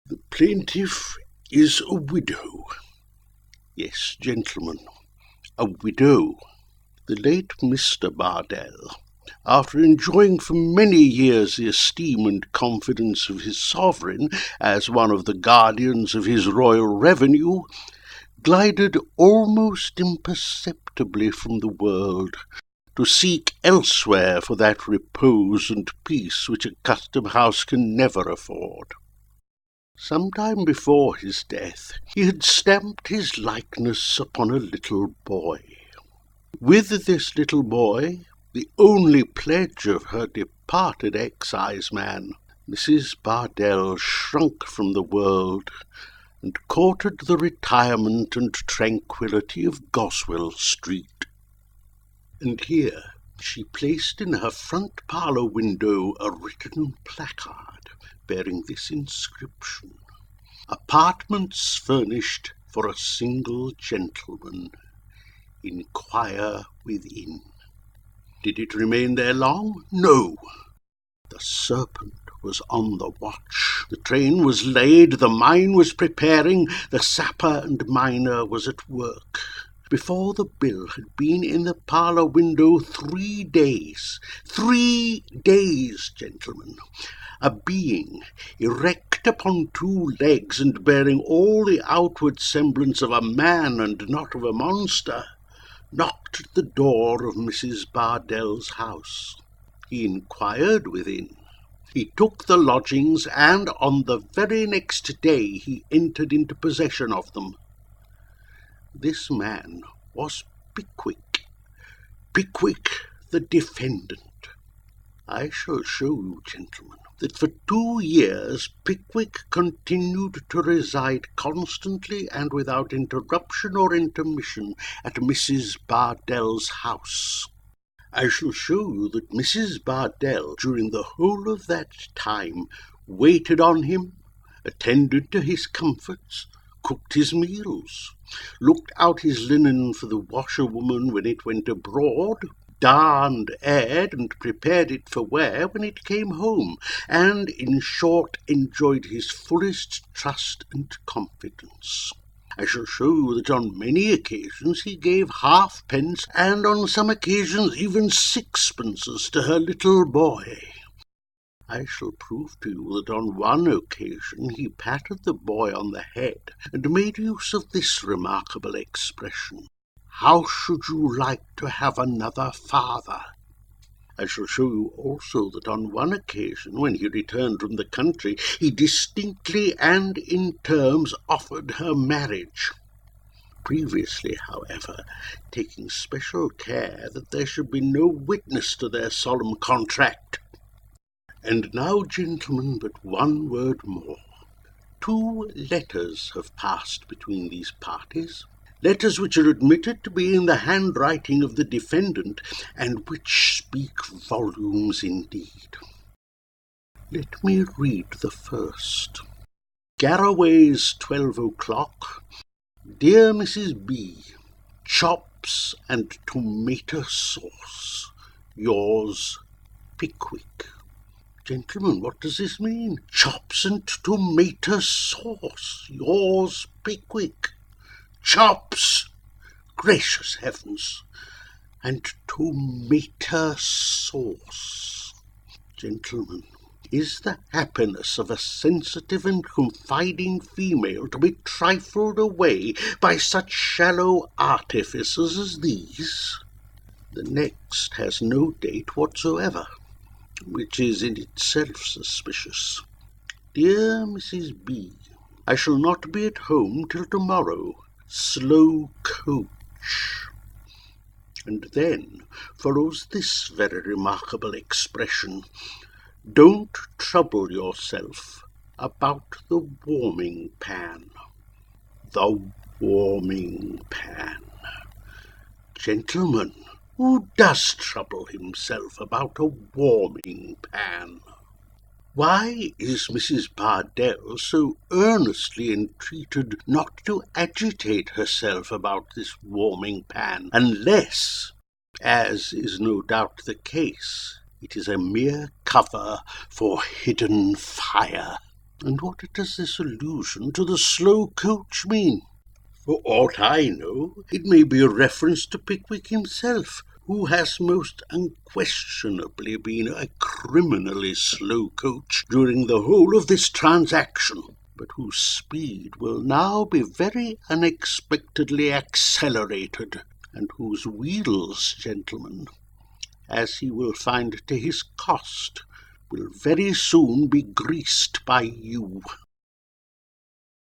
The plaintiff is a widow. Yes, gentlemen, a widow. The late Mr. Bardell, after enjoying for many years the esteem and confidence of his sovereign as one of the guardians of his royal revenue, glided almost imperceptibly from the world, to seek elsewhere for that repose and peace which a custom-house can never afford. Some time before his death, he had stamped his likeness upon a little boy. With this little boy, the only pledge of her departed exciseman, Mrs. Bardell shrunk from the world, and courted the retirement and tranquillity of Goswell Street. And here she placed in her front parlour window a written placard, bearing this inscription: "Apartments furnished for a single gentleman. Inquire within." Did it remain there long? No. The serpent was on the watch. The train was laid, the mine was preparing, the sapper and miner was at work. Before the bill had been in the parlour window 3 days. 3 days, gentlemen. A being, erect upon 2 legs and bearing all the outward semblance of a man and not of a monster, knocked at the door of Mrs. Bardell's house. He inquired within. He took the lodgings, and on the very next day he entered into possession of them. This man was Pickwick. Pickwick, the defendant. I shall show you, gentlemen, that for 2 years Pickwick continued to reside constantly and without interruption or intermission at Mrs. Bardell's house. I shall show you that Mrs. Bardell, during the whole of that time, waited on him, attended to his comforts, cooked his meals, looked out his linen for the washerwoman when it went abroad, darned, aired, and prepared it for wear when it came home, and, in short, enjoyed his fullest trust and confidence. I shall show you that on many occasions he gave halfpence, and on some occasions even sixpences to her little boy. I shall prove to you that on one occasion he patted the boy on the head, and made use of this remarkable expression: "How should you like to have another father?" I shall show you also that on one occasion, when he returned from the country, he distinctly and in terms offered her marriage, previously, however, taking special care that there should be no witness to their solemn contract. And now, gentlemen, but one word more. 2 letters have passed between these parties, letters which are admitted to be in the handwriting of the defendant, and which speak volumes indeed. Let me read the first. Garraway's 12 o'clock. Dear Mrs. B., chops and tomato sauce. Yours, Pickwick. Gentlemen, what does this mean? Chops and tomato sauce. Yours, Pickwick. Chops! Gracious heavens! And tomato sauce. Gentlemen, is the happiness of a sensitive and confiding female to be trifled away by such shallow artifices as these? The next has no date whatsoever, which is in itself suspicious. Dear Mrs. B., I shall not be at home till tomorrow. Slow coach. And then follows this very remarkable expression: don't trouble yourself about the warming pan. The warming pan. Gentlemen, who does trouble himself about a warming pan? Why is Mrs. Bardell so earnestly entreated not to agitate herself about this warming pan, unless, as is no doubt the case, it is a mere cover for hidden fire? And what does this allusion to the slow coach mean? For aught I know, it may be a reference to Pickwick himself, who has most unquestionably been a criminally slow coach during the whole of this transaction, but whose speed will now be very unexpectedly accelerated, and whose wheels, gentlemen, as he will find to his cost, will very soon be greased by you.